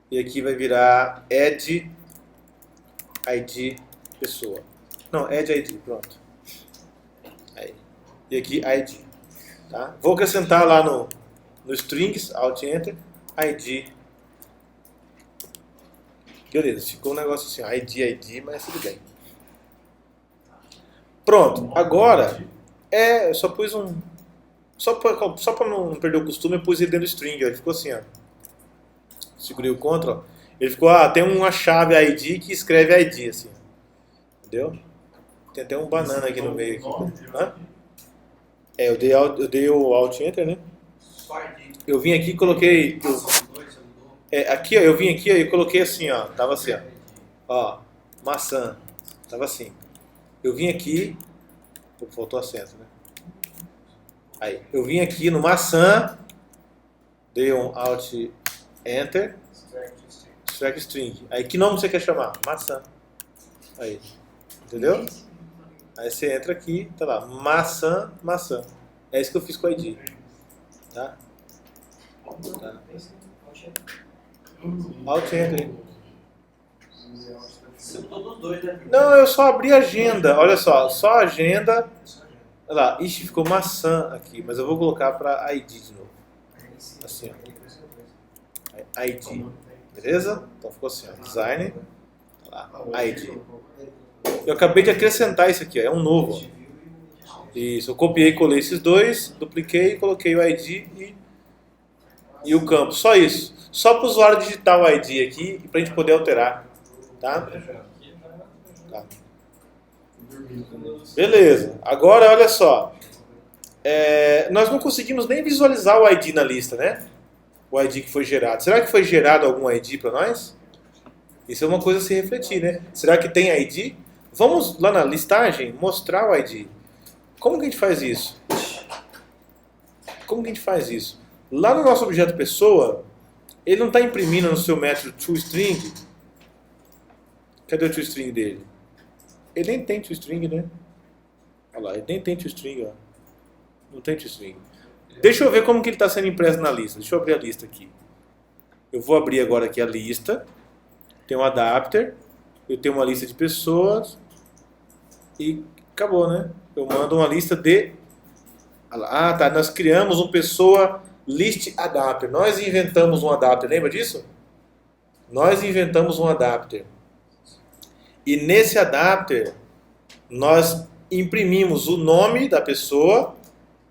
E aqui vai virar add ID pessoa. Não, add ID, pronto. Aí. E aqui ID. Tá? Vou acrescentar lá no strings, Alt Enter, ID. Beleza, ficou um negócio assim, ID, mas tudo bem. Pronto, agora eu só pus um. Só para não perder o costume, eu pus ele dentro do string. Ó, ele ficou assim, ó. Segurei o Ctrl. Ele ficou, tem uma chave ID que escreve ID, assim. Entendeu? Tem até um banana aqui no meio. Aqui. Hã? Eu dei o Alt Enter, né? Eu vim aqui e coloquei. Aqui, ó, eu vim aqui e coloquei assim, ó. Tava assim, ó. Maçã. Tava assim. Eu vim aqui. Faltou acento, né? Aí, eu vim aqui no maçã. Dei um Alt Enter. Extract String. Aí, que nome você quer chamar? Maçã. Aí. Entendeu? Aí você entra aqui, tá lá. Maçã. É isso que eu fiz com o ID. Tá? Alt Enter. Não, eu só abri a agenda. Olha só a agenda. Olha lá, ixi, ficou maçã aqui, mas eu vou colocar para ID de novo. Assim, ó. ID. Beleza? Então ficou assim, ó. Design. Lá, ID. Eu acabei de acrescentar isso aqui, ó. É um novo. Ó. Isso, eu copiei e colei esses dois, dupliquei, coloquei o ID e o campo. Só isso. Só para o usuário digitar o ID aqui e para a gente poder alterar. Tá? Beleza. Agora, olha só. Nós não conseguimos nem visualizar o ID na lista, né? O ID que foi gerado. Será que foi gerado algum ID para nós? Isso é uma coisa a se refletir, né? Será que tem ID? Vamos lá na listagem mostrar o ID. Como que a gente faz isso? Lá no nosso objeto pessoa, ele não está imprimindo no seu método toString. Cadê o toString dele? Ele nem tem toString, né? Olha lá, ele nem tem toString, ó. Não tem toString. Deixa eu ver como que ele está sendo impresso na lista. Deixa eu abrir a lista aqui. Eu vou abrir agora aqui a lista. Tem um adapter. Eu tenho uma lista de pessoas. E acabou, né? Eu mando uma lista de... Ah, tá. Nós criamos um pessoa list adapter. Nós inventamos um adapter. Lembra disso? Nós inventamos um adapter. E nesse adapter, nós imprimimos o nome da pessoa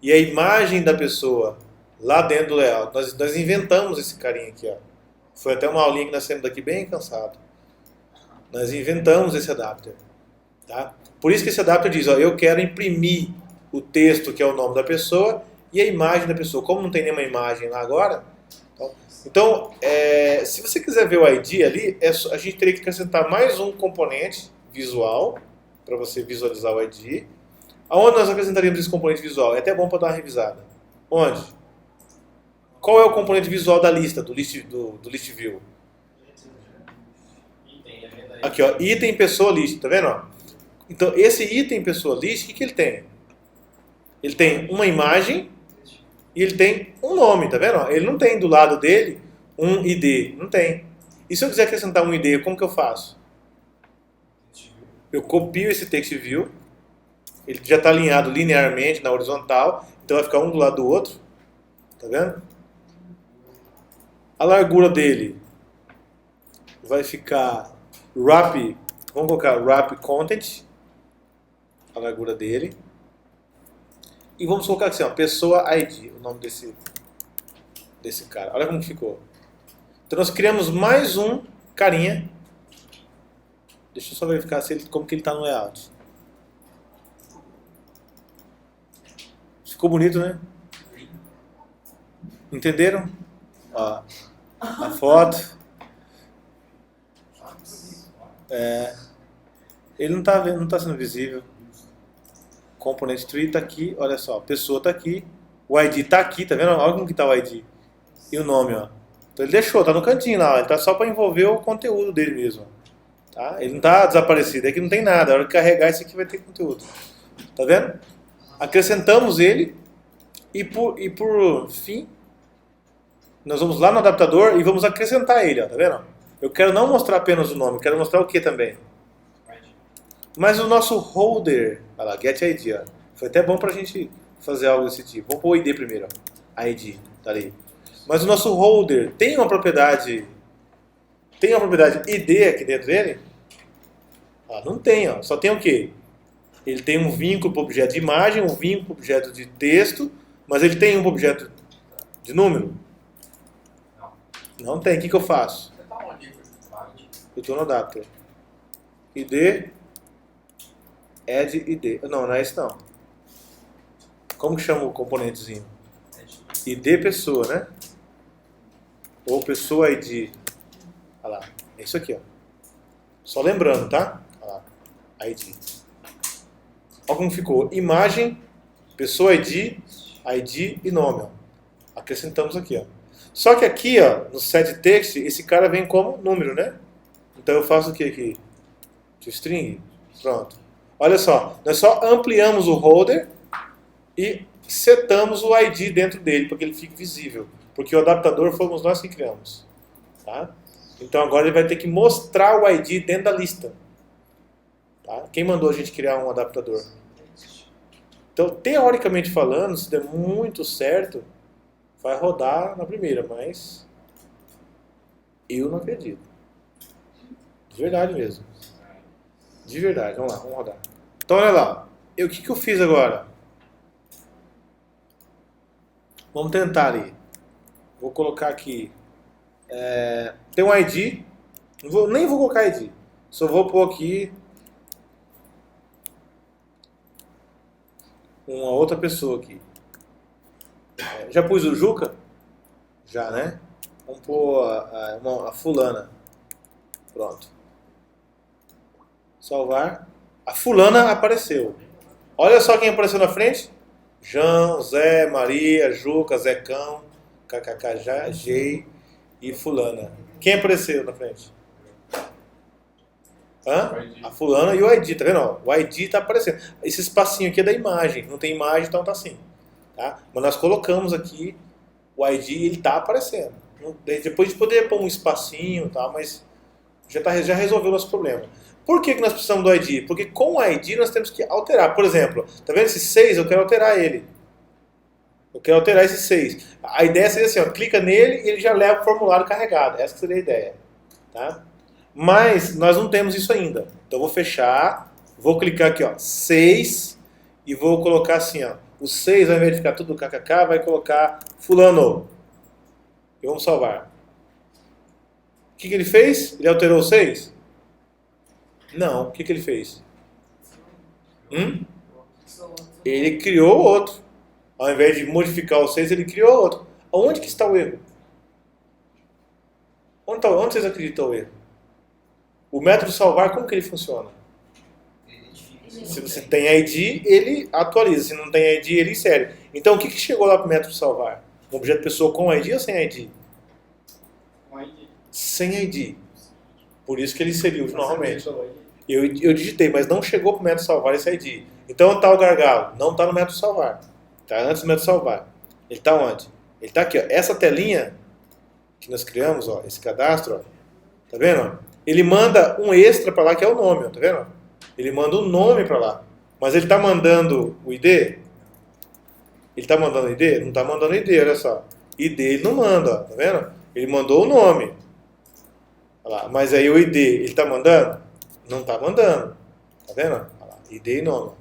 e a imagem da pessoa lá dentro do layout. Nós inventamos esse carinha aqui, ó. Foi até uma aulinha que nós temos daqui bem cansado. Nós inventamos esse adapter. Tá? Por isso que esse adapter diz, ó, eu quero imprimir o texto que é o nome da pessoa e a imagem da pessoa. Como não tem nenhuma imagem lá agora, então, se você quiser ver o ID ali, a gente teria que acrescentar mais um componente visual para você visualizar o ID. Aonde nós acrescentaríamos esse componente visual? É até bom para dar uma revisada. Onde? Qual é o componente visual da lista, do list view? Aqui, ó, item pessoa list, tá vendo? Ó? Então, esse item pessoa list, o que ele tem? Ele tem uma imagem e ele tem um nome, tá vendo? Ele não tem do lado dele um ID, não tem. E se eu quiser acrescentar um ID, como que eu faço? Eu copio esse text view, ele já está alinhado linearmente na horizontal, então vai ficar um do lado do outro, tá vendo? A largura dele vai ficar wrap, vamos colocar wrap content, a largura dele. E vamos colocar assim, ó, pessoa ID, o nome desse cara. Olha como que ficou. Então nós criamos mais um carinha. Deixa eu só verificar como que ele está no layout. Ficou bonito, né? Entenderam? Ó, a foto. Ele não está sendo visível. Componente tree está aqui, olha só, a pessoa está aqui, o ID está aqui, tá vendo? Olha como que está o ID. E o nome, ó. Então ele deixou, tá no cantinho lá, ó. Ele tá só para envolver o conteúdo dele mesmo. Tá? Ele não está desaparecido, aqui não tem nada. A hora que carregar isso aqui vai ter conteúdo. Tá vendo? Acrescentamos ele e por fim, nós vamos lá no adaptador e vamos acrescentar ele, ó. Tá vendo? Eu quero não mostrar apenas o nome, quero mostrar o que também? Mas o nosso holder, olha lá, get ID, ó, foi até bom pra gente fazer algo desse tipo. Vamos pôr o ID primeiro, ó. ID, tá ali. Mas o nosso holder tem uma propriedade ID aqui dentro dele? Não tem, ó. Só tem o quê? Ele tem um vínculo para o objeto de imagem, um vínculo para o objeto de texto, mas ele tem um objeto de número? Não tem. O que eu faço? Você tá onde? Eu estou no adapter. ID, add ID. Não é isso não. Como que chama o componentezinho? ID pessoa, né? Ou pessoa ID. Olha lá. É isso aqui, ó. Só lembrando, tá? Olha lá. ID. Olha como ficou. Imagem, pessoa ID, ID e nome. Ó. Acrescentamos aqui, ó. Só que aqui, ó, no setText, esse cara vem como número, né? Então eu faço o que aqui? ToString. Pronto. Olha só. Nós só ampliamos o holder e setamos o ID dentro dele, para que ele fique visível. Porque o adaptador fomos nós que criamos. Tá? Então agora ele vai ter que mostrar o ID dentro da lista. Tá? Quem mandou a gente criar um adaptador? Então, teoricamente falando, se der muito certo, vai rodar na primeira, mas eu não acredito. De verdade mesmo. De verdade. Vamos lá, vamos rodar. Então, olha lá. O que eu fiz agora? Vamos tentar ali. Vou colocar aqui. Tem um ID. Nem vou colocar ID. Só vou pôr aqui uma outra pessoa aqui. Já pus o Juca? Já, né? Vamos pôr a fulana. Pronto. Salvar. A fulana apareceu. Olha só quem apareceu na frente. João, Zé, Maria, Juca, Zecão, KKK, G e fulana. Quem apareceu na frente? A fulana e o ID, tá vendo? O ID tá aparecendo. Esse espacinho aqui é da imagem. Não tem imagem, então tá assim. Tá? Mas nós colocamos aqui o ID e ele tá aparecendo. Depois de poder pôr um espacinho, tá? Mas já resolveu o nosso problema. Por que nós precisamos do ID? Porque com o ID nós temos que alterar. Por exemplo, tá vendo esse 6? Eu quero alterar ele. Eu quero alterar esse 6. A ideia seria assim, ó, clica nele e ele já leva o formulário carregado. Essa seria a ideia. Tá? Mas nós não temos isso ainda. Então eu vou fechar, vou clicar aqui, ó, 6 e vou colocar assim, ó, o 6 ao invés de ficar tudo kkk, vai colocar fulano. E vamos salvar. O que ele fez? Ele alterou o 6? Não. O que ele fez? Ele criou outro. Ao invés de modificar o 6, ele criou outro. Onde que está o erro? Onde vocês acreditam o erro? O método salvar, como que ele funciona? Se você tem ID, ele atualiza. Se não tem ID, ele insere. Então, o que chegou lá para o método salvar? Um objeto pessoa com ID ou sem ID? Com ID. Sem ID. Por isso que ele inseriu normalmente. Eu digitei, mas não chegou para o método salvar esse ID. Então, está o gargalo. Não está no método salvar. Está antes do método salvar. Ele está onde? Ele está aqui. Ó. Essa telinha que nós criamos, ó, esse cadastro, ó, tá vendo? Ele manda um extra para lá que é o nome, ó, tá vendo? Ele manda um nome para lá. Mas ele está mandando o ID? Ele está mandando o ID? Não está mandando o ID, olha só. ID ele não manda, ó, tá vendo? Ele mandou o nome. Olha lá. Mas aí o ID, ele está mandando? Não está mandando. Tá vendo? Olha lá. ID e nome.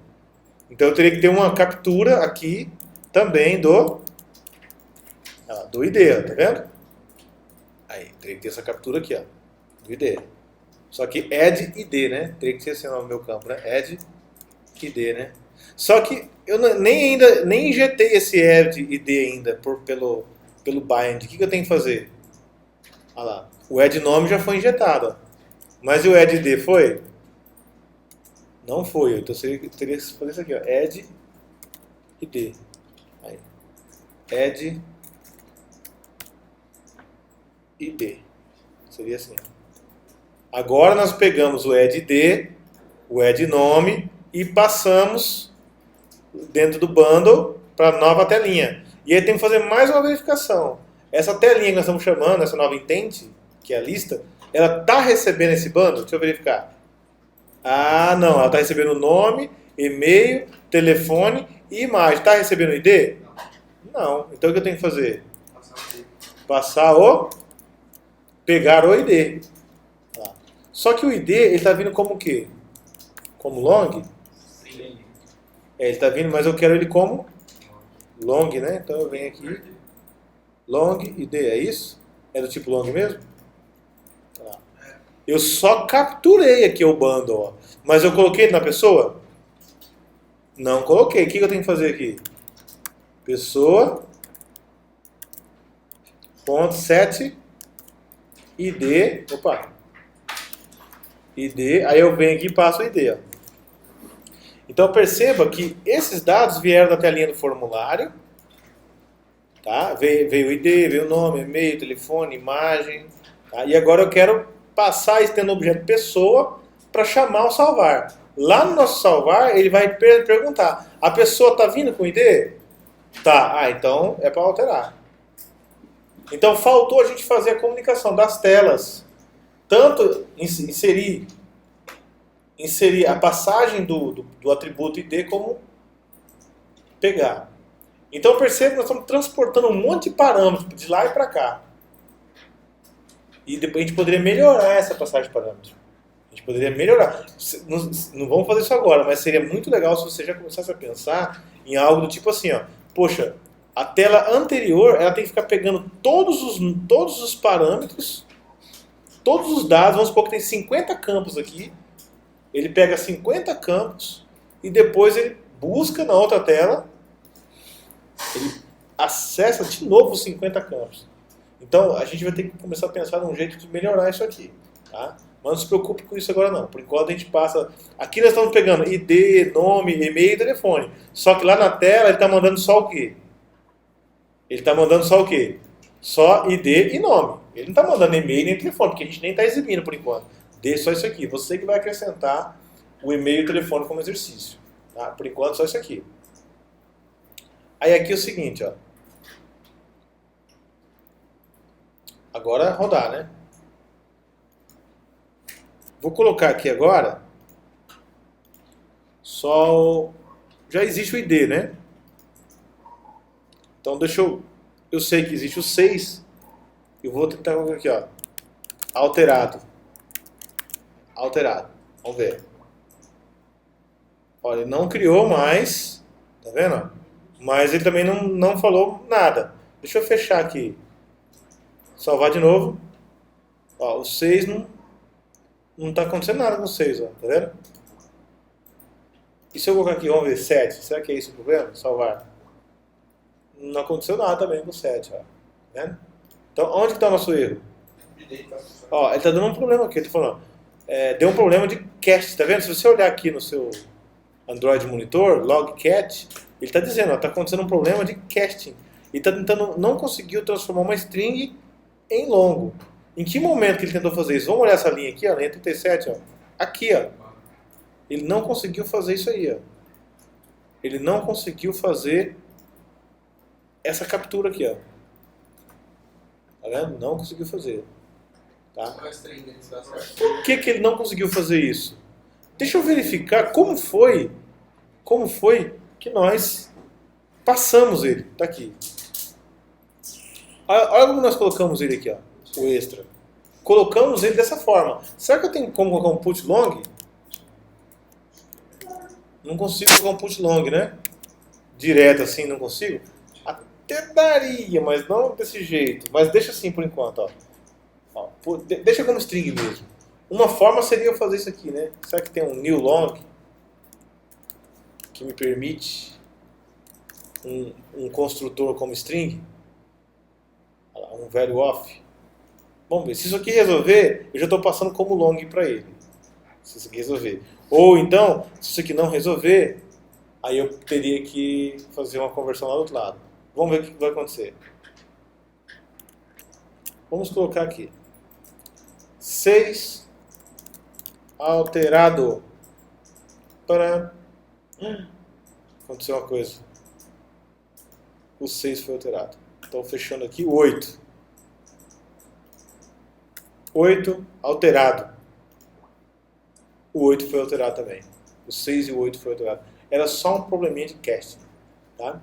Então eu teria que ter uma captura aqui também do ID, ó, tá vendo? Aí, teria que ter essa captura aqui, ó, do ID. Só que add ID, né? Teria que ser assim no meu campo, né? Add ID, né? Só que eu nem injetei esse add ID ainda pelo bind. O que eu tenho que fazer? Olha lá. O add nome já foi injetado, ó. Mas o add ID foi? Não foi. Então eu teria que fazer isso aqui, ó. Add ID. Aí. Add ID. Seria assim. Agora nós pegamos o add ID, o add nome e passamos dentro do bundle para a nova telinha. E aí tem que fazer mais uma verificação. Essa telinha que nós estamos chamando, essa nova intent, que é a lista, ela está recebendo esse bundle? Deixa eu verificar. Ah, não. Ela está recebendo nome, e-mail, telefone E imagem, está recebendo o ID? Não. Então o que eu tenho que fazer? Passar o... Pegar o ID. Tá. Só que o ID, ele está vindo como o quê? Como long? Sim. Ele está vindo, mas eu quero ele como long, né? Então eu venho aqui. Long ID, é isso? É do tipo long mesmo? Tá. Eu só capturei aqui o bundle, ó. Mas eu coloquei ele na pessoa? Não coloquei. O que eu tenho que fazer aqui? Pessoa. Ponto set ID. Opa. ID. Aí eu venho aqui e passo o ID, ó. Então perceba que esses dados vieram da telinha do formulário. Tá? Veio o ID, veio o nome, e-mail, telefone, imagem. Tá? E agora eu quero passar esse tendo objeto pessoa para chamar o salvar. Lá no nosso salvar, ele vai perguntar: a pessoa está vindo com ID? Tá, então é para alterar. Então faltou a gente fazer a comunicação das telas. Tanto inserir a passagem do atributo ID como pegar. Então perceba que nós estamos transportando um monte de parâmetros de lá e para cá. E depois a gente poderia melhorar essa passagem de parâmetros. A gente poderia melhorar. Não vamos fazer isso agora, mas seria muito legal se você já começasse a pensar em algo do tipo assim, ó. Poxa, a tela anterior ela tem que ficar pegando todos os parâmetros, todos os dados. Vamos supor que tem 50 campos aqui. Ele pega 50 campos e depois ele busca na outra tela. Ele acessa de novo os 50 campos. Então, a gente vai ter que começar a pensar num jeito de melhorar isso aqui. Tá? Mas não se preocupe com isso agora não. Por enquanto a gente passa... Aqui nós estamos pegando ID, nome, e-mail e telefone. Só que lá na tela ele está mandando só o quê? Ele está mandando só o quê? Só ID e nome. Ele não está mandando e-mail nem telefone, porque a gente nem está exibindo por enquanto. Dê só isso aqui. Você que vai acrescentar o e-mail e o telefone como exercício. Tá? Por enquanto só isso aqui. Aí aqui é o seguinte, ó. Agora rodar, né? Vou colocar aqui agora só já existe o ID, né? Então deixa eu sei que existe o 6. Eu vou tentar colocar aqui, ó. Alterado. Alterado. Vamos ver. Olha, ele não criou mais, tá vendo? Mas ele também não falou nada. Deixa eu fechar aqui. Salvar de novo. Ó, o 6 não está acontecendo nada com o 6, ó, tá vendo? E se eu colocar aqui, vamos ver, 7. Será que é isso o problema? Salvar. Não aconteceu nada também com o 7, ó. Tá vendo? Então, onde está o nosso erro? Ó, ele está dando um problema aqui. Ele tá falando, deu um problema de cache, tá vendo? Se você olhar aqui no seu Android Monitor, logcat, ele está dizendo, está acontecendo um problema de casting. Ele está tentando, não conseguiu transformar uma string em longo. Em que momento que ele tentou fazer isso? Vamos olhar essa linha aqui, ó, linha 37, ó. Aqui, ó. Ele não conseguiu fazer isso aí, ó. Ele não conseguiu fazer essa captura aqui, ó. Tá vendo? Não conseguiu fazer. Tá? Por que ele não conseguiu fazer isso? Deixa eu verificar como foi que nós passamos ele. Tá aqui. Olha como nós colocamos ele aqui, ó. O extra. Colocamos ele dessa forma. Será que eu tenho como colocar um put long? Não consigo colocar um put long, né? Direto assim, não consigo? Até daria, mas não desse jeito. Mas deixa assim por enquanto, ó. Deixa como string mesmo. Uma forma seria eu fazer isso aqui, né? Será que tem um new long que me permite um construtor como string? Um value of. Vamos ver. Se isso aqui resolver, eu já estou passando como long para ele. Se isso aqui resolver. Ou então, se isso aqui não resolver, aí eu teria que fazer uma conversão lá do outro lado. Vamos ver o que vai acontecer. Vamos colocar aqui. 6 alterado. Para. Aconteceu uma coisa. O 6 foi alterado. Então, fechando aqui, 8. 8 alterado. O 8 foi alterado também. O 6 e o 8 foi alterado. Era só um probleminha de casting. Tá?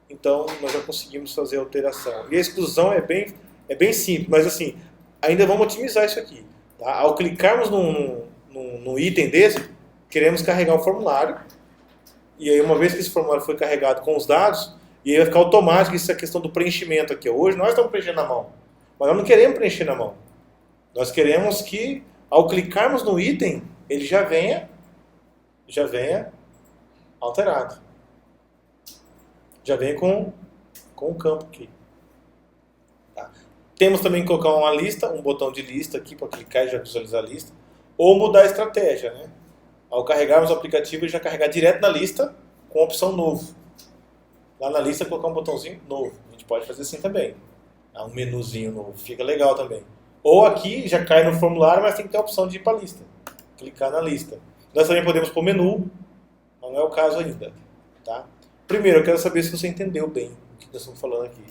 Então, nós já conseguimos fazer a alteração. E a exclusão é bem simples, mas assim, ainda vamos otimizar isso aqui. Tá? Ao clicarmos num item desse, queremos carregar um formulário, e aí uma vez que esse formulário foi carregado com os dados, e aí vai ficar automático essa questão do preenchimento aqui. Hoje nós estamos preenchendo na mão, mas nós não queremos preencher na mão. Nós queremos que, ao clicarmos no item, ele já venha alterado. Já vem com o campo aqui. Tá. Temos também que colocar uma lista, um botão de lista aqui para clicar e já visualizar a lista. Ou mudar a estratégia, né? Ao carregarmos o aplicativo, ele já carregar direto na lista com a opção novo. Lá na lista, colocar um botãozinho novo. A gente pode fazer assim também. Um menuzinho novo. Fica legal também. Ou aqui, já cai no formulário, mas tem que ter a opção de ir para a lista. Clicar na lista. Nós também podemos pôr menu, mas não é o caso ainda. Tá? Primeiro, eu quero saber se você entendeu bem o que nós estamos falando aqui.